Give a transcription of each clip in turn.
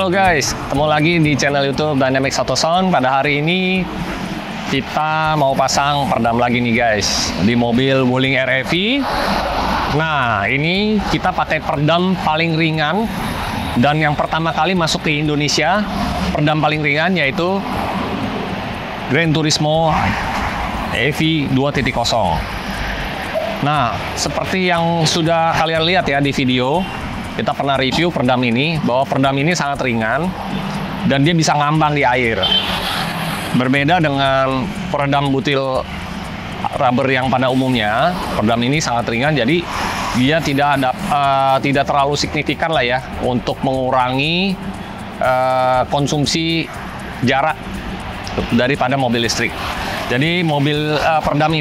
Halo guys, ketemu lagi di channel YouTube Dynamics Auto Sound. Pada hari ini kita mau pasang peredam lagi nih guys di mobil Wuling REV. Nah, ini kita pakai peredam paling ringan dan yang pertama kali masuk ke Indonesia, peredam paling ringan yaitu Gran Turismo EV 2.0. Nah, seperti yang sudah kalian lihat ya di video, kita pernah review peredam ini, bahwa peredam ini sangat ringan dan dia bisa ngambang di air. Berbeda dengan peredam butil rubber yang pada umumnya, peredam ini sangat ringan, jadi dia tidak terlalu signifikan lah ya untuk mengurangi konsumsi jarak daripada mobil listrik. Jadi peredam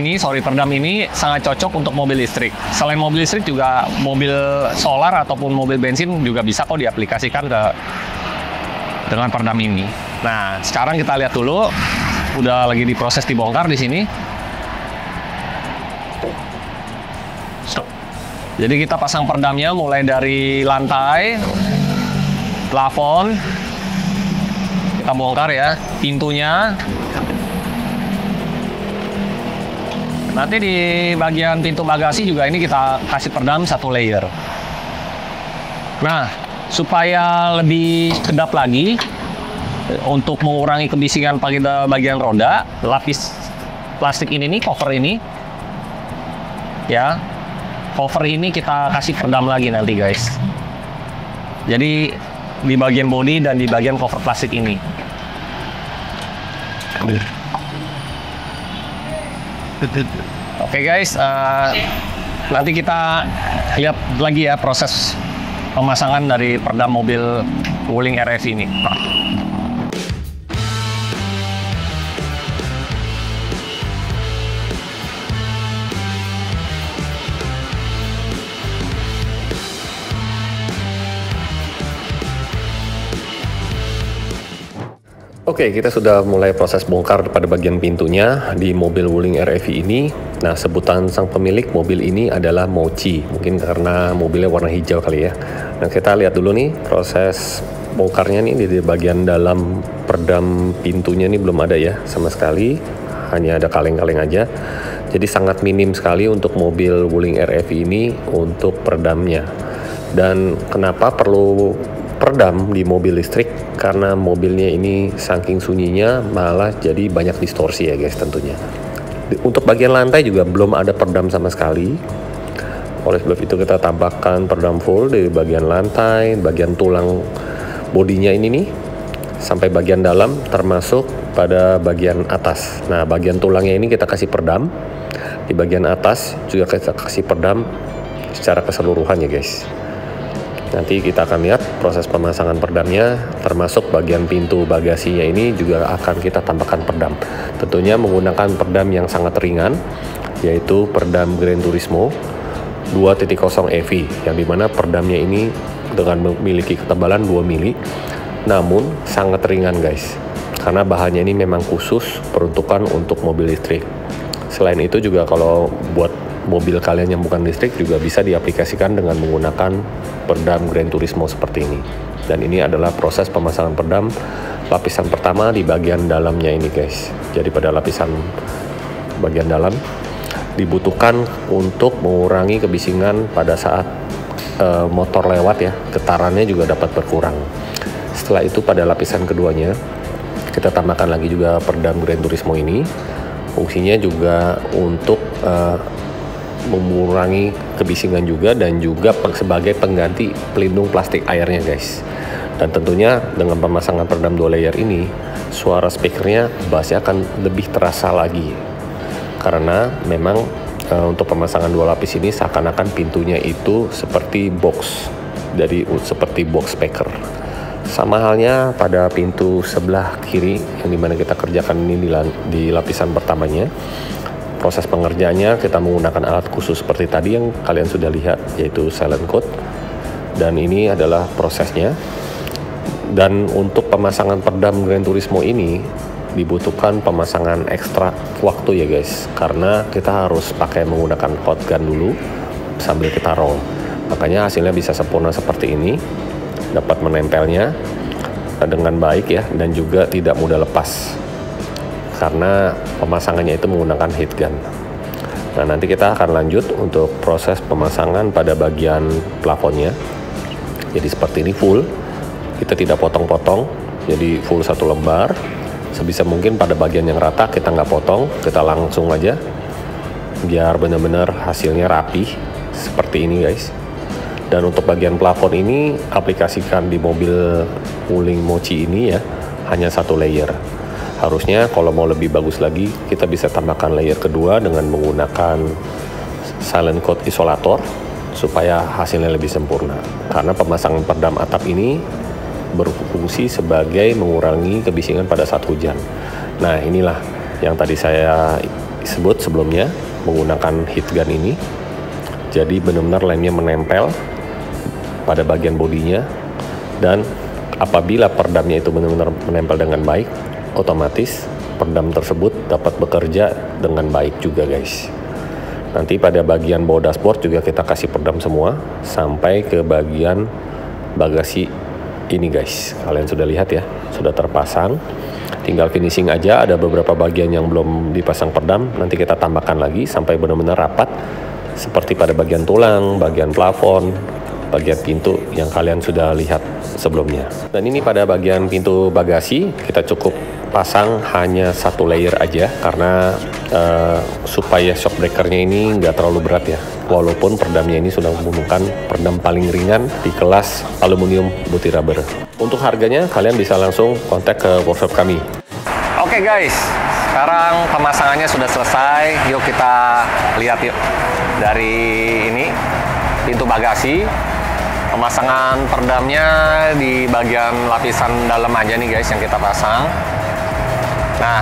ini sangat cocok untuk mobil listrik. Selain mobil listrik juga mobil solar ataupun mobil bensin juga bisa kok diaplikasikan dengan peredam ini. Nah, sekarang kita lihat dulu, udah lagi diproses dibongkar di sini. Stop. Jadi kita pasang peredamnya mulai dari lantai, plafon, kita bongkar ya, pintunya. Nanti di bagian pintu bagasi juga ini kita kasih peredam satu layer. Nah, supaya lebih kedap lagi untuk mengurangi kebisingan pada bagian roda, lapis plastik ini nih, cover ini ya, cover ini kita kasih peredam lagi nanti guys. Jadi di bagian bodi dan di bagian cover plastik ini. Oke guys, nanti kita lihat lagi ya proses pemasangan dari peredam mobil Wuling REV ini. Oke, kita sudah mulai proses bongkar pada bagian pintunya di mobil Wuling REV ini. Nah, sebutan sang pemilik mobil ini adalah Mochi. Mungkin karena mobilnya warna hijau kali ya. Nah, kita lihat dulu nih proses bongkarnya nih di bagian dalam peredam pintunya nih belum ada ya sama sekali. Hanya ada kaleng-kaleng aja. Jadi sangat minim sekali untuk mobil Wuling REV ini untuk peredamnya. Dan kenapa perlu peredam di mobil listrik? Karena mobilnya ini saking sunyinya malah jadi banyak distorsi ya guys tentunya. Untuk bagian lantai juga belum ada peredam sama sekali. Oleh sebab itu kita tambahkan peredam full di bagian lantai, bagian tulang bodinya ini nih, sampai bagian dalam termasuk pada bagian atas. Nah, bagian tulangnya ini kita kasih peredam. Di bagian atas juga kita kasih peredam secara keseluruhan ya guys. Nanti kita akan lihat proses pemasangan peredamnya, termasuk bagian pintu bagasinya ini juga akan kita tambahkan peredam. Tentunya menggunakan peredam yang sangat ringan, yaitu peredam Gran Turismo 2.0 EV, yang dimana peredamnya ini dengan memiliki ketebalan 2 mili, namun sangat ringan guys, karena bahannya ini memang khusus peruntukan untuk mobil listrik. Selain itu juga kalau buat mobil kalian yang bukan listrik juga bisa diaplikasikan dengan menggunakan peredam Gran Turismo seperti ini. Dan ini adalah proses pemasangan peredam lapisan pertama di bagian dalamnya ini guys. Jadi pada lapisan bagian dalam dibutuhkan untuk mengurangi kebisingan pada saat motor lewat ya, getarannya juga dapat berkurang. Setelah itu pada lapisan keduanya kita tambahkan lagi juga peredam Gran Turismo ini. Fungsinya juga untuk mengurangi kebisingan juga dan juga sebagai pengganti pelindung plastik airnya guys. Dan tentunya dengan pemasangan peredam 2 layer ini, suara speakernya bassnya akan lebih terasa lagi, karena memang untuk pemasangan 2 lapis ini seakan-akan pintunya itu seperti box speaker. Sama halnya pada pintu sebelah kiri yang dimana kita kerjakan ini di lapisan pertamanya. Proses pengerjaannya kita menggunakan alat khusus seperti tadi yang kalian sudah lihat, yaitu silent code. Dan ini adalah prosesnya. Dan untuk pemasangan peredam Gran Turismo ini dibutuhkan pemasangan ekstra waktu ya guys, karena kita harus pakai menggunakan hot gun dulu sambil kita roll. Makanya hasilnya bisa sempurna seperti ini, dapat menempelnya. dengan baik ya, dan juga tidak mudah lepas karena pemasangannya itu menggunakan heat gun. Nah, nanti kita akan lanjut untuk proses pemasangan pada bagian plafonnya. Jadi seperti ini full, kita tidak potong-potong, jadi full satu lembar. Sebisa mungkin pada bagian yang rata kita nggak potong, kita langsung aja biar benar-benar hasilnya rapi seperti ini guys. Dan untuk bagian plafon ini aplikasikan di mobil Wuling Mochi ini ya, hanya satu layer. Harusnya kalau mau lebih bagus lagi, kita bisa tambahkan layer kedua dengan menggunakan silent coat isolator supaya hasilnya lebih sempurna. Karena pemasangan peredam atap ini berfungsi sebagai mengurangi kebisingan pada saat hujan. Nah, inilah yang tadi saya sebut sebelumnya menggunakan heat gun ini. Jadi benar-benar lemnya menempel pada bagian bodinya, dan apabila peredamnya itu benar-benar menempel dengan baik, otomatis peredam tersebut dapat bekerja dengan baik juga guys. Nanti pada bagian bawah dashboard juga kita kasih peredam semua sampai ke bagian bagasi ini guys. Kalian sudah lihat ya, sudah terpasang, tinggal finishing aja. Ada beberapa bagian yang belum dipasang peredam, nanti kita tambahkan lagi sampai benar-benar rapat seperti pada bagian tulang, bagian plafon, bagian pintu yang kalian sudah lihat sebelumnya. Dan ini pada bagian pintu bagasi kita cukup pasang hanya satu layer aja karena supaya shock breakernya ini nggak terlalu berat ya. Walaupun peredamnya ini sudah menggunakan peredam paling ringan di kelas aluminium multi rubber. Untuk harganya kalian bisa langsung kontak ke workshop kami. Oke guys, sekarang pemasangannya sudah selesai. Yuk kita lihat yuk dari ini pintu bagasi. Pemasangan peredamnya di bagian lapisan dalam aja nih guys yang kita pasang. Nah,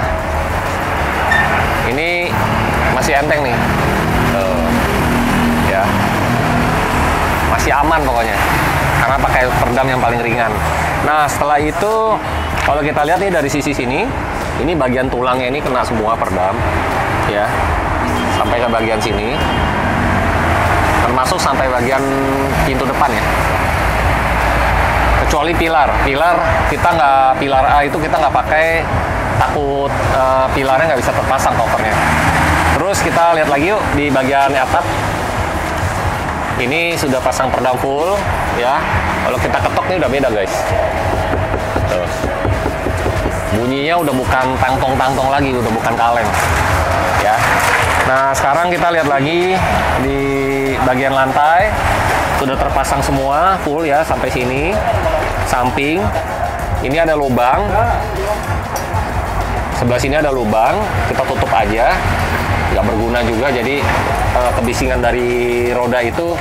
ini masih enteng nih, ya, masih aman pokoknya, karena pakai peredam yang paling ringan. Nah, setelah itu kalau kita lihat nih dari sisi sini, ini bagian tulangnya ini kena semua peredam, ya, sampai ke bagian sini. Termasuk sampai bagian pintu depan ya, kecuali pilar kita nggak, pilar A itu kita nggak pakai, takut pilarnya nggak bisa terpasang covernya. Terus kita lihat lagi yuk di bagian atap, ini sudah pasang peredam full ya. Kalau kita ketok nih udah beda guys. Tuh. Bunyinya udah bukan tangtong-tangtong lagi, udah bukan kaleng ya. Nah, sekarang kita lihat lagi di bagian lantai sudah terpasang semua full ya sampai sini. Samping ini ada lubang, sebelah sini ada lubang, kita tutup aja, nggak berguna juga, jadi kebisingan dari roda itu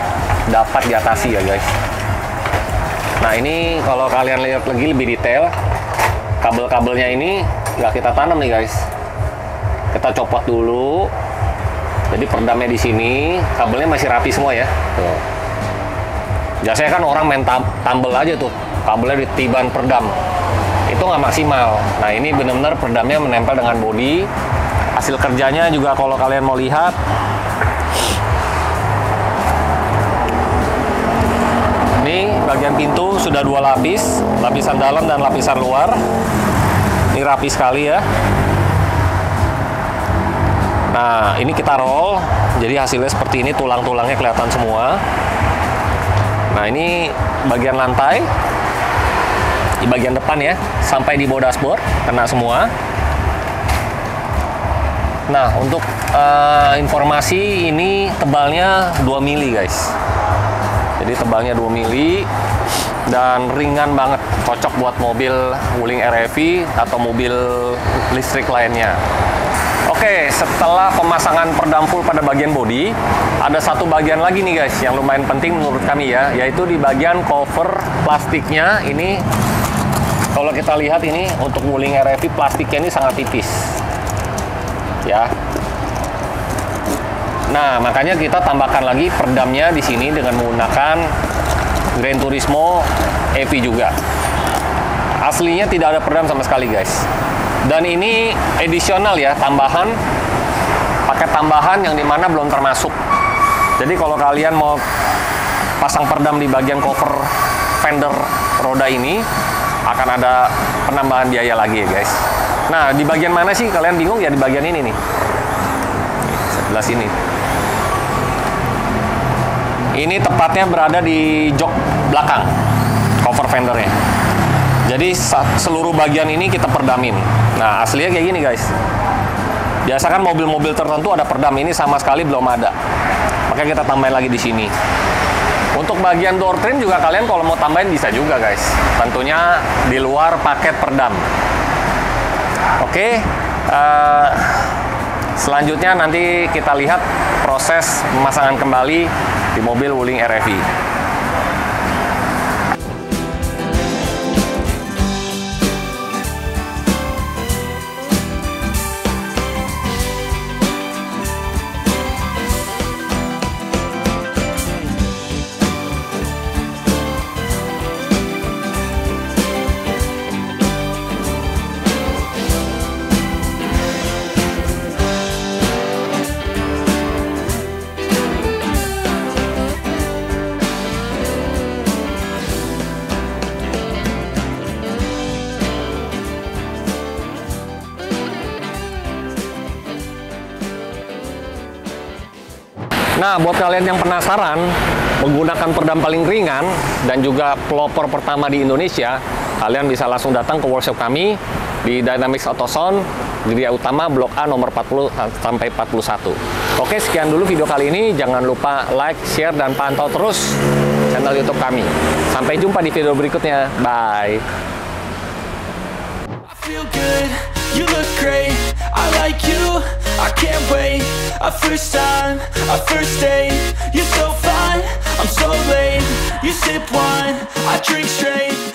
dapat diatasi ya guys. Nah, ini kalau kalian lihat lagi lebih detail, kabel-kabelnya ini nggak kita tanam nih guys, kita copot dulu. Jadi peredamnya di sini, kabelnya masih rapi semua ya. Tuh. Biasanya kan orang main tambel aja tuh, kabelnya ditiban peredam. Itu nggak maksimal. Nah, ini benar-benar peredamnya menempel dengan bodi. Hasil kerjanya juga kalau kalian mau lihat, ini bagian pintu sudah 2 lapis, lapisan dalam dan lapisan luar. Ini rapi sekali ya. Nah, ini kita roll, jadi hasilnya seperti ini, tulang-tulangnya kelihatan semua. Nah, ini bagian lantai, di bagian depan ya, sampai di bawah dashboard, kena semua. Nah, untuk informasi ini tebalnya 2 mili guys. Jadi tebalnya 2 mili dan ringan banget, cocok buat mobil Wuling REV atau mobil listrik lainnya. Oke, setelah pemasangan peredam full pada bagian bodi, ada satu bagian lagi nih guys yang lumayan penting menurut kami ya, yaitu di bagian cover plastiknya. Ini kalau kita lihat ini untuk Wuling REV plastiknya ini sangat tipis ya. Nah, makanya kita tambahkan lagi peredamnya di sini dengan menggunakan Gran Turismo EV juga. Aslinya tidak ada peredam sama sekali guys. Dan ini edisional ya, tambahan, pakai tambahan yang dimana belum termasuk. Jadi kalau kalian mau pasang peredam di bagian cover fender roda ini, akan ada penambahan biaya lagi ya guys. Nah, di bagian mana sih kalian bingung ya? Di bagian ini nih, sebelah sini. Ini tepatnya berada di jok belakang cover fendernya. Jadi seluruh bagian ini kita perdamin. Nah, aslinya kayak gini guys. Biasa kan mobil-mobil tertentu ada perdam, ini sama sekali belum ada. Makanya kita tambahin lagi di sini. Untuk bagian door trim juga kalian kalau mau tambahin bisa juga guys. Tentunya di luar paket perdam. Oke, selanjutnya nanti kita lihat proses pemasangan kembali di mobil Wuling RFI. Nah, buat kalian yang penasaran menggunakan perdam paling ringan dan juga pelopor pertama di Indonesia, kalian bisa langsung datang ke workshop kami di Dynamics Auto Sound, Geria Utama, Blok A nomor 40 sampai 41. Oke, sekian dulu video kali ini. Jangan lupa like, share, dan pantau terus channel YouTube kami. Sampai jumpa di video berikutnya. Bye. You look great, I like you, I can't wait. A first time, a first date. You're so fine, I'm so late. You sip wine, I drink straight.